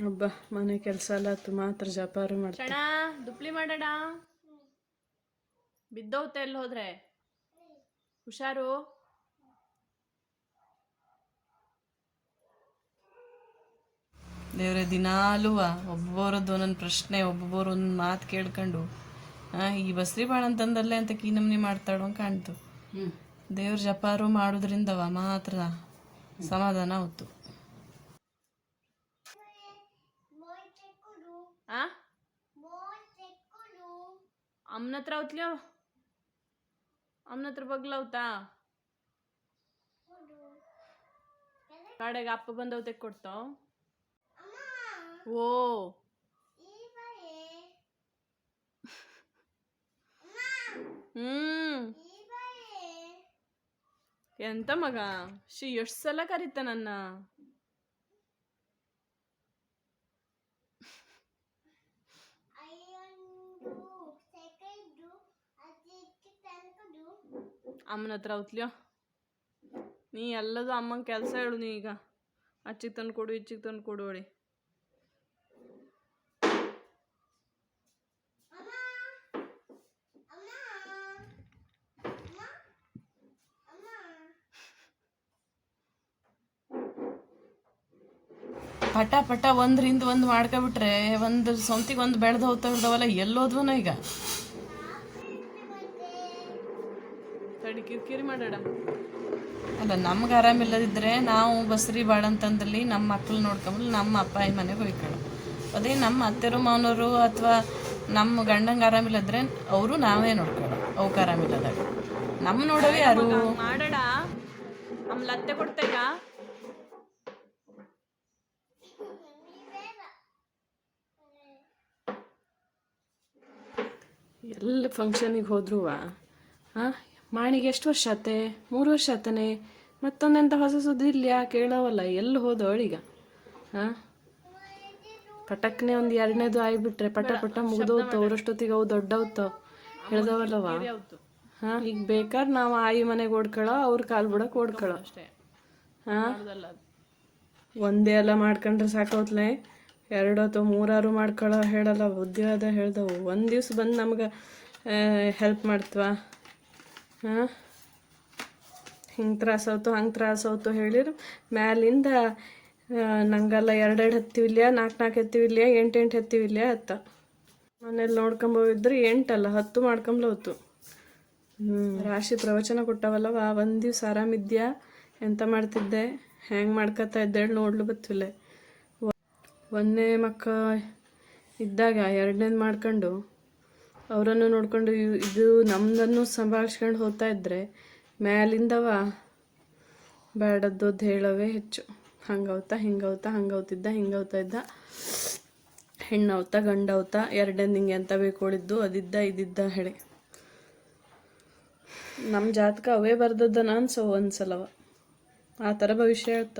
ಒಬ್ಬ ಮನೆ ಕೆಲಸ ಎಲ್ಲ ಮಾತ್ರ ಜಪಾರು ಮಾಡ್ತಾನೆ. ಚಣ ದುಪ್ಲಿ ಮಾಡಣ, ಬಿದ್ದೋಗುತ್ತೆ ಎಲ್ಲಿ ಹೋದ್ರೆ, ಹುಷಾರು. ದೇವ್ರೆ ದಿನಾಲೂ ಒಬ್ಬೊಬ್ಬರದ್ದು ಒಂದೊಂದು ಪ್ರಶ್ನೆ, ಒಬ್ಬೊಬ್ಬರು ಒಂದೊಂದು ಮಾತು ಕೇಳ್ಕೊಂಡು ಈ ಬಸ್ರಿ ಬಾಳ ಅಂತಂದಲ್ಲೇ ಅಂತ ಕೀನಮ್ನಿ ಮಾಡ್ತಾಳು ಅಂತ ಕಾಣ್ತು. ದೇವ್ರ ಜಪಾರು ಮಾಡೋದ್ರಿಂದವ ಮಾತ್ರ ಸಮಾಧಾನ ಹೊತ್ತು. ಅಮ್ಮನ ಹತ್ರ ಅವತ್ಲ, ಅಮ್ಮನ ಹತ್ರ ಬಗ್ಲವತಾ ಕಾಡೆಗೆ ಅಪ್ಪ ಬಂದವ್ ತೆಕ್ಕೊಡ್ತಾವ. ಓ ಎಂತ ಮಗ ಎಷ್ಟು ಸಲ ಕರೀತ ನನ್ನ. ಅಮ್ಮನ ಹತ್ರ ಔತ್ಲ್ಯೋ, ನೀ ಎಲ್ಲದು ಅಮ್ಮನ ಕೆಲಸ ಹೇಳು. ನೀ ಈಗ ಅಚ್ಚಿಗೆ ತಂದು ಕೊಡು, ಇಚ್ಚಿಗೆ ತಂದು ಕೊಡು ಹೊಡಿ. ಪಟ ಪಟ ಒಂದ್ರಿಂದ ಒಂದು ಮಾಡ್ಕೊಬಿಟ್ರೆ ಒಂದು ಸ್ವಂತಿಗೆ ಒಂದು ಬೆಳೆದು ಹೋಗ್ತಾವಲ್ಲ, ಎಲ್ಲೋದ್ವನ ಈಗ ತಡಿ ಕಿರಿಕಿರಿ ಮಾಡಡ. ಅಲ್ಲ, ನಮ್ಗೆ ಆರಾಮಿಲ್ಲದಿದ್ದರೆ ನಾವು ಬಸ್ರಿ ಬಾಳ ಅಂತಂದಲ್ಲಿ ನಮ್ಮ ಮಕ್ಳು ನೋಡ್ಕೊಂಬಲ್ಲ ನಮ್ಮ ಅಪ್ಪ ಈ ಮನೆಗೆ ಹೋಯ್ಕೊಳ್ಳೋ. ಅದೇ ನಮ್ಮ ಅತ್ತೆರು ಮಾವನವರು ಅಥವಾ ನಮ್ಮ ಗಂಡಂಗೆ ಆರಾಮಿಲ್ಲದ್ರೆ ಅವರು ನಾವೇ ನೋಡ್ಕೊಳ್ಳೋ. ಅವಕ್ಕೆ ಆರಾಮಿಲ್ಲದಾಗ ನಮ್ಮ ನೋಡೋವಿ ಯಾರು ಮಾಡಡ. ಆಮೇಲೆ ಅತ್ತೆ ಕೊಡ್ತಾ ಈಗ ಎಲ್ಲ ಫಂಕ್ಷನಿಗೆ ಹೋದ್ರು ಮಾಣಿಗೆ ಎಷ್ಟು ವರ್ಷ ಆತೆ? 3 ವರ್ಷ ಆತಾನೆ. ಮತ್ತೊಂದೆಂತ ಹೊಸ ಸುದ್ದಿ ಇಲ್ಲ ಕೇಳವಲ್ಲ. ಎಲ್ಲಿ ಹೋದವಳೀಗ? ಪಟಕ್ನೆ ಒಂದು 2ನೇದು ಆಗಿಬಿಟ್ರೆ ಪಟ ಪಟ ಮುಗ್ದೋತು. ಅವ್ರಷ್ಟೊತ್ತಿಗೆ ಅವು ದೊಡ್ಡವತ್ತು ಹೇಳ್ದವಲ್ಲವ. ಈಗ ಬೇಕಾದ್ರೆ ನಾವು ಆಯಿ ಮನೆಗೆ ಓಡ್ಕೊಳ್ಳೋ, ಅವ್ರ ಕಾಲು ಬಿಡಕ್ಕೆ ಓಡ್ಕೊಳ್ಳೋ ಅಷ್ಟೇ. ಒಂದೇ ಎಲ್ಲ ಮಾಡ್ಕೊಂಡ್ರೆ ಸಾಕವತ್ಲೆ. 2 ಅಥವಾ 3 ಮಾಡ್ಕೊಳ್ಳೋ ಹೇಳಲ್ಲ. ಬುದ್ಧಿ ಅದ ಹೇಳ್ದವು. ಒಂದು ದಿವ್ಸ ಬಂದು ನಮ್ಗೆ ಹೆಲ್ಪ್ ಮಾಡ್ತವ. ಹಿಂಗೆ ತ್ರಾಸವತ್ತು ಹಂಗೆ ತ್ರಾಸವತ್ತು ಹೇಳಿರು ಮ್ಯಾಲಿಂದ ನಂಗೆಲ್ಲ 2 ಹತ್ತಿವಿಲ್ಲ, 4 ಹತ್ತಿವಿಲ್ಲ, 8 ಹತ್ತಿವಿಲ್ಲ ಅತ್ತ. ಮನೇಲಿ ನೋಡ್ಕೊಂಬೋಗಿದ್ರೆ 8 ಅಲ್ಲ 10 ಮಾಡ್ಕೊಂಬ್ಲವತ್ತು. ರಾಶಿ ಪ್ರವಚನ ಕೊಟ್ಟವಲ್ಲವ. ಒಂದು ದಿವ್ಸ ಆರಾಮಿದ್ಯಾ, ಎಂತ ಮಾಡ್ತಿದ್ದೆ, ಹೆಂಗೆ ಮಾಡ್ಕೊತಾ ಇದ್ದೆ ನೋಡ್ಲು ಬತ್ತಿಲ್ಲ. 1ನೇ ಮಕ್ಕ ಇದ್ದಾಗ 2ನೇದು ಮಾಡ್ಕೊಂಡು ಅವರನ್ನು ನೋಡ್ಕೊಂಡು ಇದು ನಮ್ಮದನ್ನು ಸಂಭಾಳಿಸ್ಕೊಂಡು ಹೋಗ್ತಾ ಇದ್ದರೆ ಮ್ಯಾಲಿಂದವ ಬೇಡದ್ದೋದು ಹೇಳೋವೇ ಹೆಚ್ಚು. ಹಂಗವತ್ತ ಹಂಗವತ್ತಿದ್ದ ಹಿಂಗವತ್ತಾ ಇದ್ದ, ಹೆಣ್ಣವತ್ತ ಗಂಡವತ್ತ 2ನೇದು ನಿಂಗೆ ಎಂತ ಬೇಕೋಳಿದ್ದು ಅದಿದ್ದ ಇದಿದ್ದ ಹೇಳಿ. ನಮ್ಮ ಜಾತಕ ಅವೇ ಬರ್ದದ್ದನ ಅನ್ಸೋ ಒಂದ್ಸಲವ. ಆ ಥರ ಭವಿಷ್ಯ ಹೇಳ್ತ.